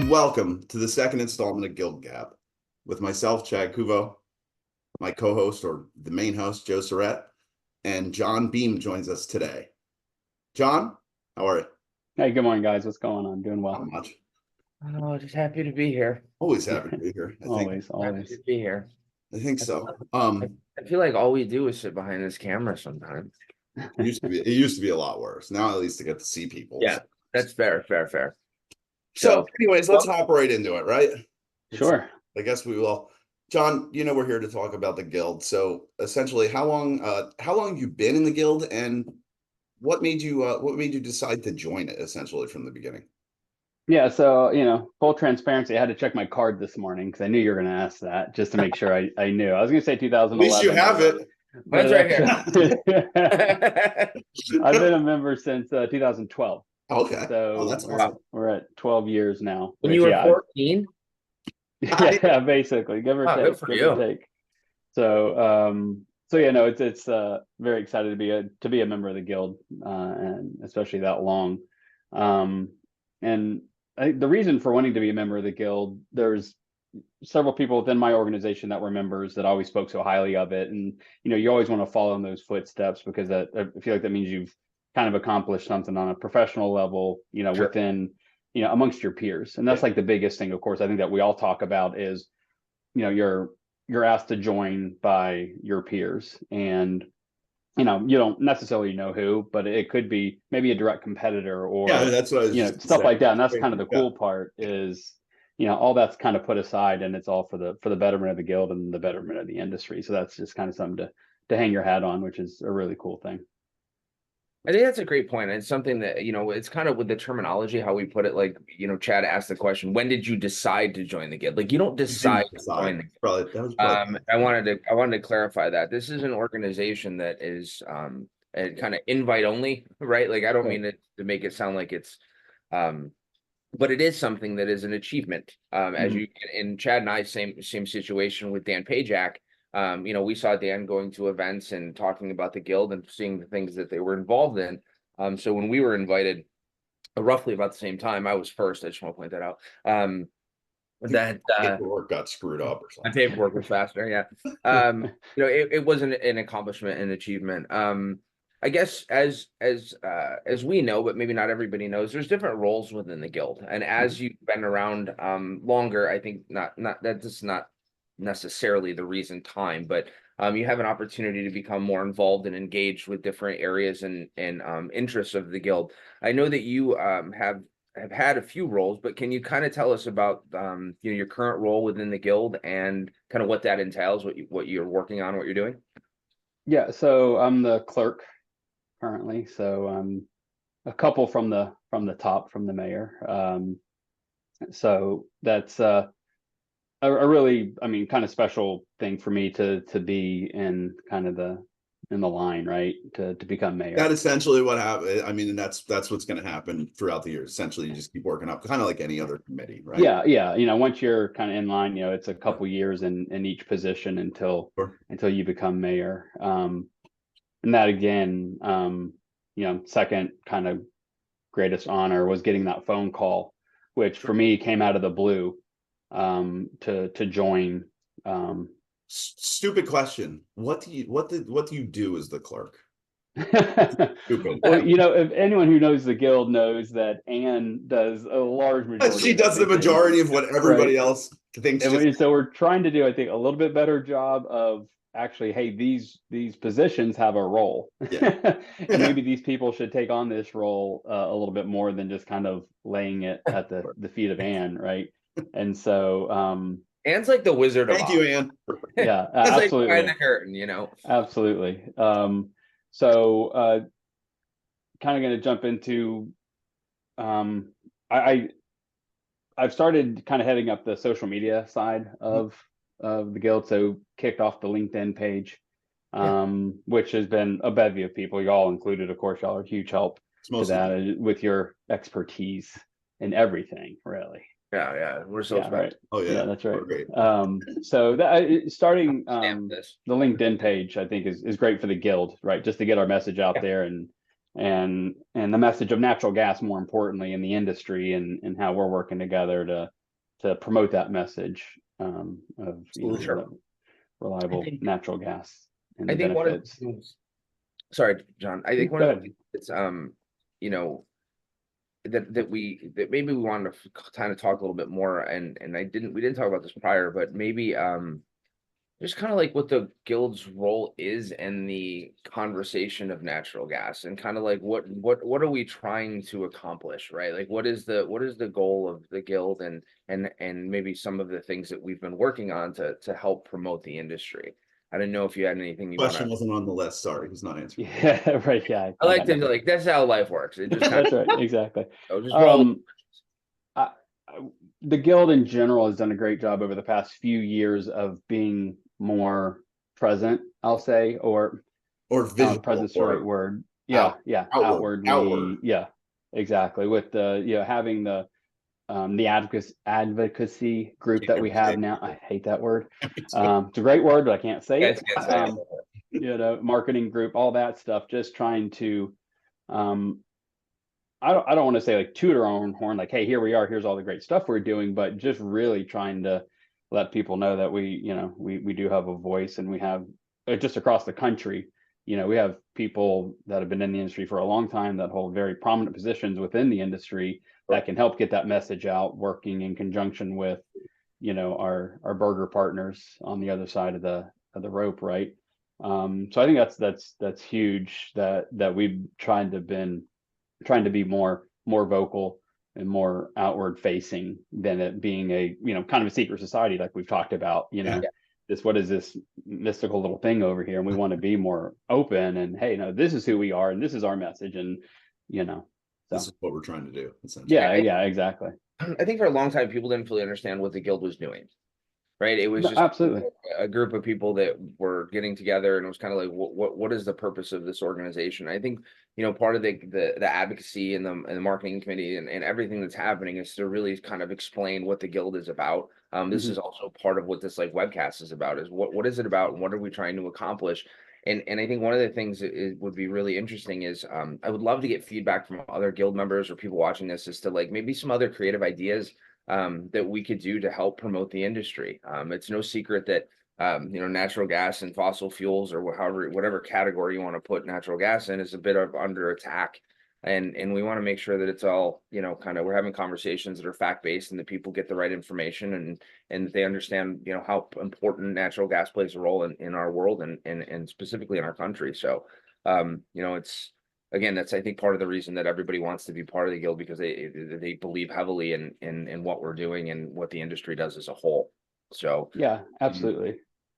and welcome to the second installment of Guild Gap with myself, Chad Kuvo, my co-host or the main host, Joe Surratt, and Jon Beam joins us today. John, how are you? Hey, good morning, guys. What's going on? Doing Not well. much. Oh, just happy to be here. Always happy to be here. Always. Happy to be here. I think so. I feel like all we do is sit behind this camera sometimes. It used to be a lot worse. Now at least I get to see people. Yeah, that's fair. So anyways, let's hop right into it, right? Sure. I guess we will. John, we're here to talk about the Guild. So essentially, how long have you been in the Guild, and what made you decide to join it essentially from the beginning? Yeah, so full transparency, I had to check my card this morning because I knew you were going to ask that, just to make sure I knew. I was going to say 2011. At least you have it. Mine's right here. I've been a member since 2012. Okay. So that's awesome. We're at 12 years now. When you were 14? Yeah, basically, give or take. Good for you. Or take. So yeah, no, it's very excited to be a member of the Guild, and especially that long. And I think the reason for wanting to be a member of the Guild, there's several people within my organization that were members that always spoke so highly of it, and you always want to follow in those footsteps because I feel like that means you've kind of accomplished something on a professional level, Sure. within amongst your peers, and that's like the biggest thing. Of course, I think that we all talk about is you're asked to join by your peers, and you don't necessarily know who, but it could be maybe a direct competitor or that's what I was stuff like that. And that's kind of the cool part is all that's kind of put aside, and it's all for the betterment of the Guild and the betterment of the industry. So that's just kind of something to hang your hat on, which is a really cool thing. I think that's a great point. It's something that, it's kind of with the terminology, how we put it, like, Chad asked the question, when did you decide to join the Guild? Like, you don't decide to join the Guild. I wanted to clarify that. This is an organization that is kind of invite only, right? Like, I don't mean to make it sound like it's, but it is something that is an achievement. As you, in Chad and I, same situation with Dan Pajak. We saw Dan going to events and talking about the Guild and seeing the things that they were involved in. So when we were invited, roughly about the same time, I was first. I just want to point that out. That paperwork got screwed up or something. My paperwork was faster. Yeah. It was an accomplishment and achievement. I guess as we know, but maybe not everybody knows, there's different roles within the Guild, and as you've been around longer, I think not that's not necessarily the reason time, but you have an opportunity to become more involved and engaged with different areas and interests of the Guild. I know that you have had a few roles, but can you kind of tell us about your current role within the Guild and kind of what that entails, what you're working on, what you're doing? Yeah, so I'm the clerk currently, so a couple from the top, from the mayor. So that's a really, kind of special thing for me to be in kind of in the line, right, to become mayor. That's essentially what happened. And that's what's going to happen throughout the year. Essentially, you just keep working up, kind of like any other committee, right? Yeah. Once you're kind of in line, it's a couple years in each position until you become mayor. And that again, second kind of greatest honor was getting that phone call, which for me came out of the blue. To join. Stupid question. What do you do as the clerk? Stupid. Well, if anyone who knows the Guild knows that Anne does a large majority. She does the majority of what everybody else thinks. So we're trying to do, I think, a little bit better job of actually, hey, these positions have a role. Yeah. And maybe these people should take on this role a little bit more than just kind of laying it at the feet of Anne, right? And so Anne's like the Wizard of Oz. Thank you, Anne. Yeah, absolutely. Like behind the curtain, Absolutely. So kind of going to jump into I've started kind of heading up the social media side of the Guild. So kicked off the LinkedIn page, which has been a bevy of people, y'all included, of course. Y'all are a huge help to that with your expertise in everything, really. Yeah, we're so right. Oh yeah, that's right. Great. So starting the LinkedIn page, I think is great for the Guild, right? Just to get our message out there and and the message of natural gas, more importantly, in the industry, and how we're working together to promote that message of Sure. reliable natural gas and I the think one of the benefits. things, sorry, John, I think one of the things that's you know, that maybe we wanted to kind of talk a little bit more, and we didn't talk about this prior, but maybe just kind of like what the Guild's role is in the conversation of natural gas, and kind of like what are we trying to accomplish, right? Like what is the goal of the Guild, and maybe some of the things that we've been working on to help promote the industry. I didn't know if you had anything you Question wasn't on the list. Sorry, he's not answering. Yeah, right. Yeah, I like to like that's how life works. It just that's right, exactly. just roll. The Guild in general has done a great job over the past few years of being more present, I'll say, or visual, presence the right word. Yeah, outwardly. Yeah, exactly. With the having the advocacy group that we have now. I hate that word. It's a great word, but I can't say it. Marketing group, all that stuff. Just trying to, I don't want to say like toot our own horn, like, hey, here we are, here's all the great stuff we're doing, but just really trying to let people know that we do have a voice, and we have just across the country. We have people that have been in the industry for a long time that hold very prominent positions within the industry that can help get that message out, working in conjunction with, our burger partners on the other side of the rope, right? So I think that's huge that we've trying to be more vocal and more outward facing than it being a kind of a secret society like we've talked about. What is this mystical little thing over here, and we want to be more open, and hey, no, this is who we are, and this is our message, and this is what we're trying to do, essentially. Yeah, exactly. I think for a long time people didn't fully understand what the Guild was doing, right? It was just absolutely a group of people that were getting together, and it was kind of like what is the purpose of this organization? I think part of the advocacy and the marketing committee and everything that's happening is to really kind of explain what the Guild is about. This is also part of what this like webcast is about, is what is it about, and what are we trying to accomplish? And I think one of the things that would be really interesting is I would love to get feedback from other Guild members or people watching this as to like maybe some other creative ideas that we could do to help promote the industry. It's no secret that natural gas and fossil fuels, or whatever category you want to put natural gas in, is a bit of under attack. And we want to make sure that it's all, kind of, we're having conversations that are fact-based, and that people get the right information, and they understand, how important natural gas plays a role in our world, and specifically in our country. So, it's, again, that's, I think, part of the reason that everybody wants to be part of the Guild, because they believe heavily in what we're doing and what the industry does as a whole. So yeah, absolutely.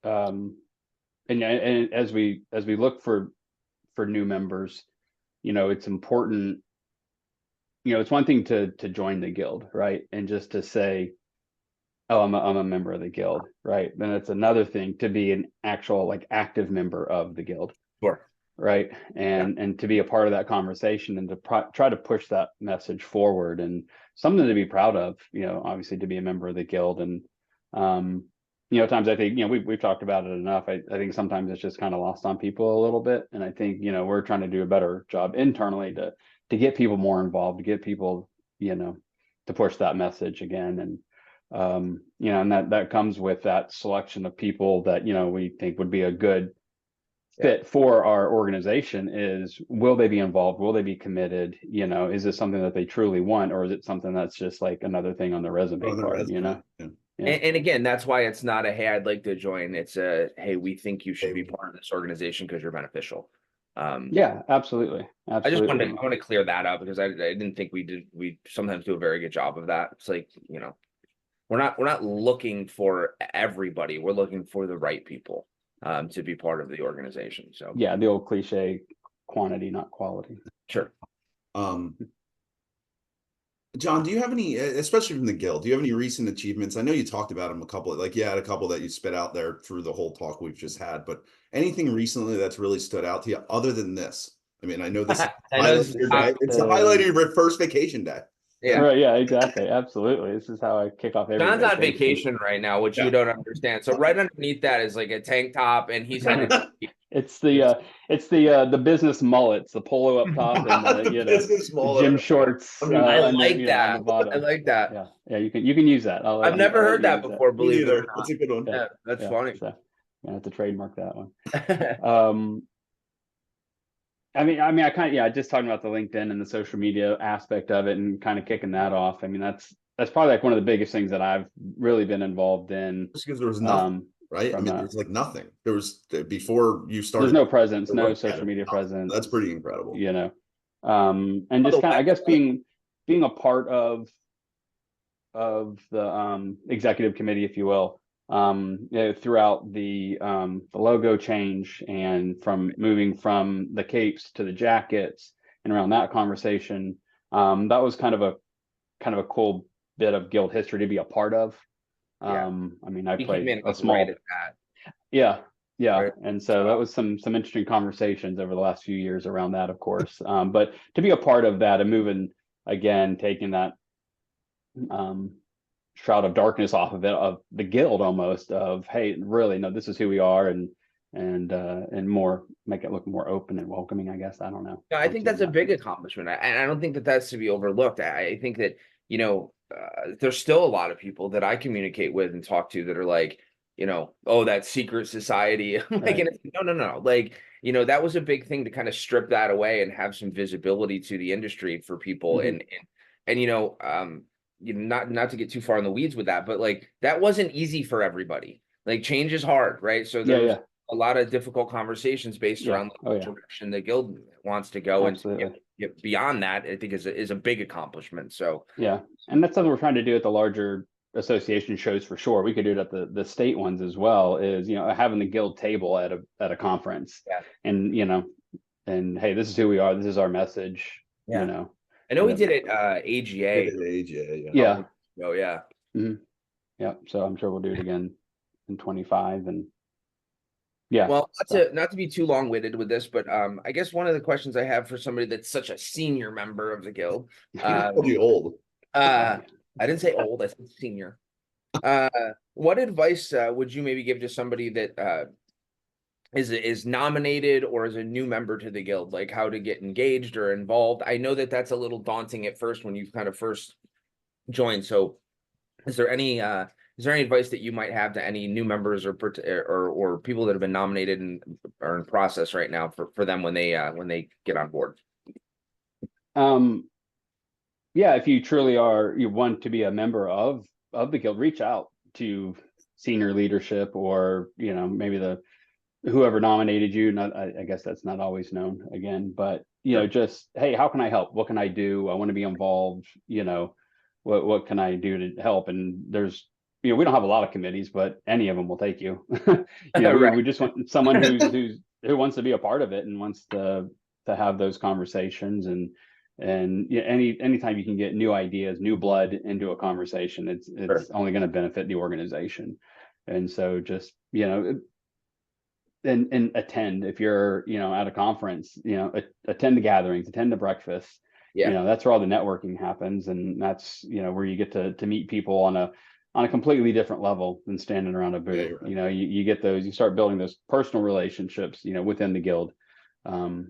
And as we look for new members, it's important. It's one thing to join the Guild, right, and just to say, oh, I'm a member of the Guild, right? Then it's another thing to be an actual like active member of the Guild. Sure. Right. And to be a part of that conversation, and to try to push that message forward, and something to be proud of, obviously, to be a member of the Guild. And, at times I think, we've talked about it enough. I think sometimes it's just kind of lost on people a little bit. And I think, we're trying to do a better job internally to get people more involved, to get people, to push that message again. And, and that comes with that selection of people that, we think would be a good fit for our organization. Is, will they be involved? Will they be committed? Is this something that they truly want, or is it something that's just like another thing on the resume card? Yeah. And again, that's why it's not a, hey, I'd like to join. It's a, hey, we think you should be part of this organization because you're beneficial. Yeah, absolutely. I just want to clear that up, because I didn't think we sometimes do a very good job of that. It's like, we're not looking for everybody. We're looking for the right people to be part of the organization. So yeah, the old cliche, quantity, not quality. Sure. John, do you have any, especially from the Guild, do you have any recent achievements? I know you talked about them you had a couple that you spit out there through the whole talk we've just had, but anything recently that's really stood out to you other than this? I mean, I know this is your day. It's the highlight of your first vacation day. Yeah. Right. Yeah, exactly. Absolutely. This is how I kick off every John's on vacation right now, which you don't understand. So right underneath that is like a tank top, and he's had It's the business mullets, the polo up top and The business the mullet. gym shorts I under, like on that. the bottom. I like that. Yeah, you can use that. I've never I'll let heard you that use before, Me believe it or neither. not. That's a good one. Yeah, that's funny. So I have to trademark that one. I kind of, just talking about the LinkedIn and the social media aspect of it and kind of kicking that off. I mean, that's probably like one of the biggest things that I've really been involved in. Just because there was nothing, right? I mean, there's like nothing. There was before you started. There's no presence, no social media presence. That's pretty incredible. And just kind of, I guess, being a part of the executive committee, if you will, throughout the logo change and from moving from the capes to the jackets and around that conversation, that was kind of a cool bit of Guild history to be a part of. I mean, I played a small, right at that. yeah. Right. And so that was some interesting conversations over the last few years around that, of course. But to be a part of that and moving again, taking that shroud of darkness off of it, of the Guild almost, of, hey, really, no, this is who we are, and more, make it look more open and welcoming, I guess. I don't know. No, I think that's a big accomplishment. And I don't think that that's to be overlooked. I think that, there's still a lot of people that I communicate with and talk to that are like, oh, that secret society. Like, Right. and it's, no. Like, that was a big thing to kind of strip that away and have some visibility to the industry for people. Mhm. And not to get too far in the weeds with that, but like, that wasn't easy for everybody. Like, change is hard, right? So there's a lot of difficult conversations based around the direction the Guild wants to go. Absolutely. And get beyond that, I think is a big accomplishment. So and that's something we're trying to do at the larger association shows for sure. We could do it at the state ones as well, is having the Guild table at a conference. And and hey, this is who we are, this is our message. I know we did it AGA. Yeah. Oh yeah. Mm-hmm. Yeah, so I'm sure we'll do it again in 25. And well, not to be too long-winded with this, but I guess one of the questions I have for somebody that's such a senior member of the Guild, Be old. I didn't say old, I said senior. What advice would you maybe give to somebody that is nominated or is a new member to the Guild, like how to get engaged or involved? I know that that's a little daunting at first when you kind of first joined. So is there any advice that you might have to any new members or people that have been nominated and are in process right now for them when they get on board? If you truly you want to be a member of the Guild, reach out to senior leadership or maybe whoever nominated you. I guess that's not always known again, but just, hey, how can I help? What can I do? I want to be involved. What can I do to help? And there's we don't have a lot of committees, but any of them will take you. We just want someone who wants to be a part of it and wants to have those conversations. And anytime you can get new ideas, new blood into a conversation, it's only going to benefit the organization. And so just and attend, if you're at a conference, attend the gatherings, attend the breakfasts. That's where all the networking happens, and that's where you get to meet people on a completely different level than standing around a booth. You get those, you start building those personal relationships within the Guild,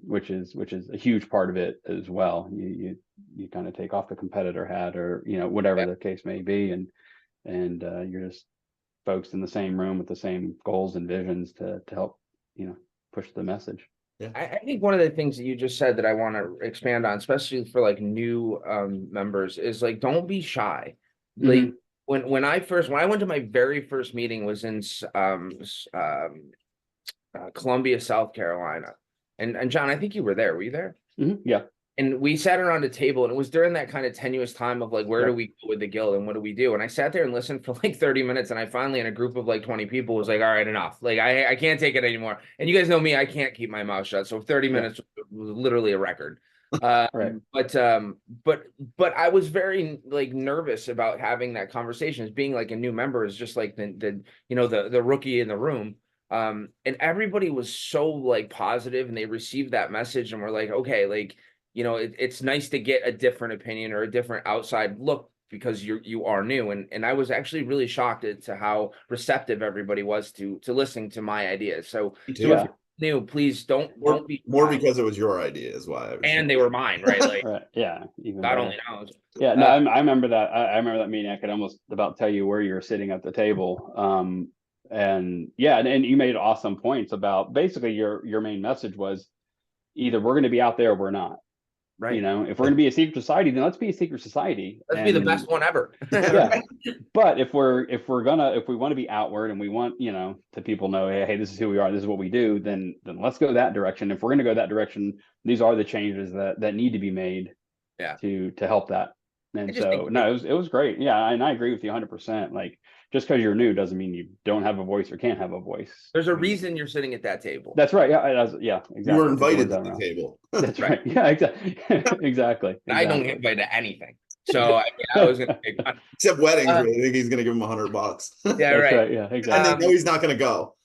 which is a huge part of it as well. You kind of take off the competitor hat, or whatever the case may be, and you're just folks in the same room with the same goals and visions to help push the message. I think one of the things that you just said that I want to expand on, especially for like new members, is like, don't be shy. Like when I went to my very first meeting was in Columbia, South Carolina. And John, I think you were there. Were you there? Yeah. And we sat around a table, and it was during that kind of tenuous time of like, where do we go with the Guild and what do we do? And I sat there and listened for like 30 minutes. And I finally, in a group of like 20 people, was like, all right, enough. Like, I can't take it anymore. And you guys know me, I can't keep my mouth shut. So 30 minutes was literally a record. But I was very like nervous about having that conversation. As being like a new member is just like the rookie in the room. And everybody was so like positive, and they received that message and were like, okay, like, it's nice to get a different opinion or a different outside look because you are new. And I was actually really shocked to how receptive everybody was to listening to my ideas. So if you're new. Please don't be more surprised. because it was your idea is why. And they were mine, right? Like, Right. Yeah. Even God better. only knows. Yeah. No, I remember that. I remember that meeting. I could almost about tell you where you were sitting at the table. And yeah, and you made awesome points about basically your main message was either we're going to be out there or we're not. Right. You know, if we're going to be a secret society, then let's be a secret society. Let's be the best one ever. Yeah. Right? But if we want to be outward and we want, to people know, hey, this is who we are, this is what we do, then let's go that direction. If we're going to go that direction, these are the changes that need to be made to help that. And so no, it was great. Yeah, and I agree with you 100%. Like, just because you're new doesn't mean you don't have a voice or can't have a voice. There's a reason you're sitting at that table. That's right. Yeah, exactly. You were invited to the table. That's right. Yeah, exactly. I don't get invited to anything. So I was gonna pick except weddings. I think he's gonna give him $100. Yeah, right. Yeah, exactly. And they know he's not gonna go.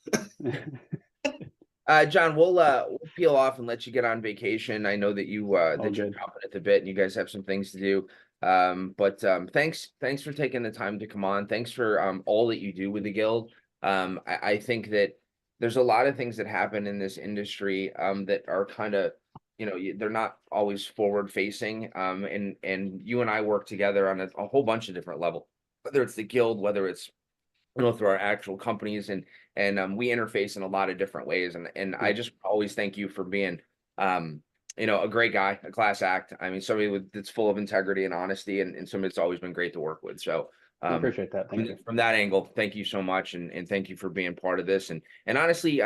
John, we'll peel off and let you get on vacation. I know that you're chomping at the bit and you guys have some things to do. But thanks for taking the time to come on. Thanks for all that you do with the Guild. I think that there's a lot of things that happen in this industry that are kind of, they're not always forward facing. And you and I work together on a whole bunch of different levels, whether it's the Guild, whether it's through our actual companies, and we interface in a lot of different ways. And I just always thank you for being a great guy, a class act. I mean, somebody that's full of integrity and honesty, and somebody that's always been great to work with. So I appreciate that. Thank you. From that angle, thank you so much, and thank you for being part of this. And honestly,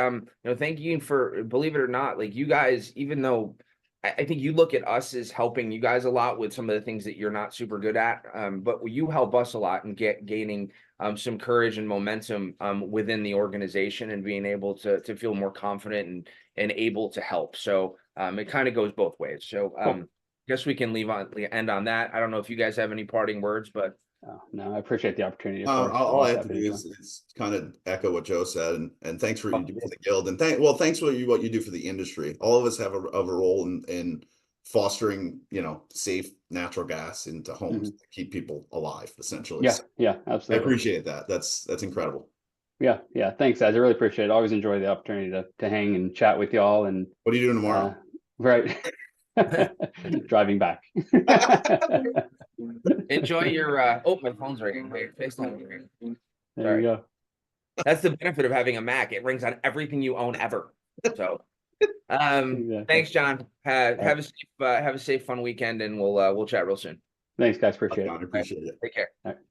thank you for, believe it or not, like, you guys, even though I think you look at us as helping you guys a lot with some of the things that you're not super good at, but you help us a lot in gaining some courage and momentum within the organization, and being able to feel more confident and able to help. So it kind of goes both ways. So Cool. guess we can end on that. I don't know if you guys have any parting words, but no, I appreciate the opportunity. All I have to do is kind of echo what Joe said, and thanks for what you do for the Guild, and thanks for what you do for the industry. All of us have a role in fostering, safe natural gas into homes to keep people alive, essentially. Yeah, absolutely. I appreciate that. That's incredible. Yeah. Thanks, guys. I really appreciate it. I always enjoy the opportunity to hang and chat with y'all. And what are you doing tomorrow? Right. Driving back. Enjoy your my phone's ringing. Wait, FaceTime ringing. There you go. That's the benefit of having a Mac. It rings on everything you own ever. So exactly. Thanks, John. Have a safe, fun weekend, and we'll chat real soon. Thanks, guys. Appreciate it. Appreciate it. Take care. All right.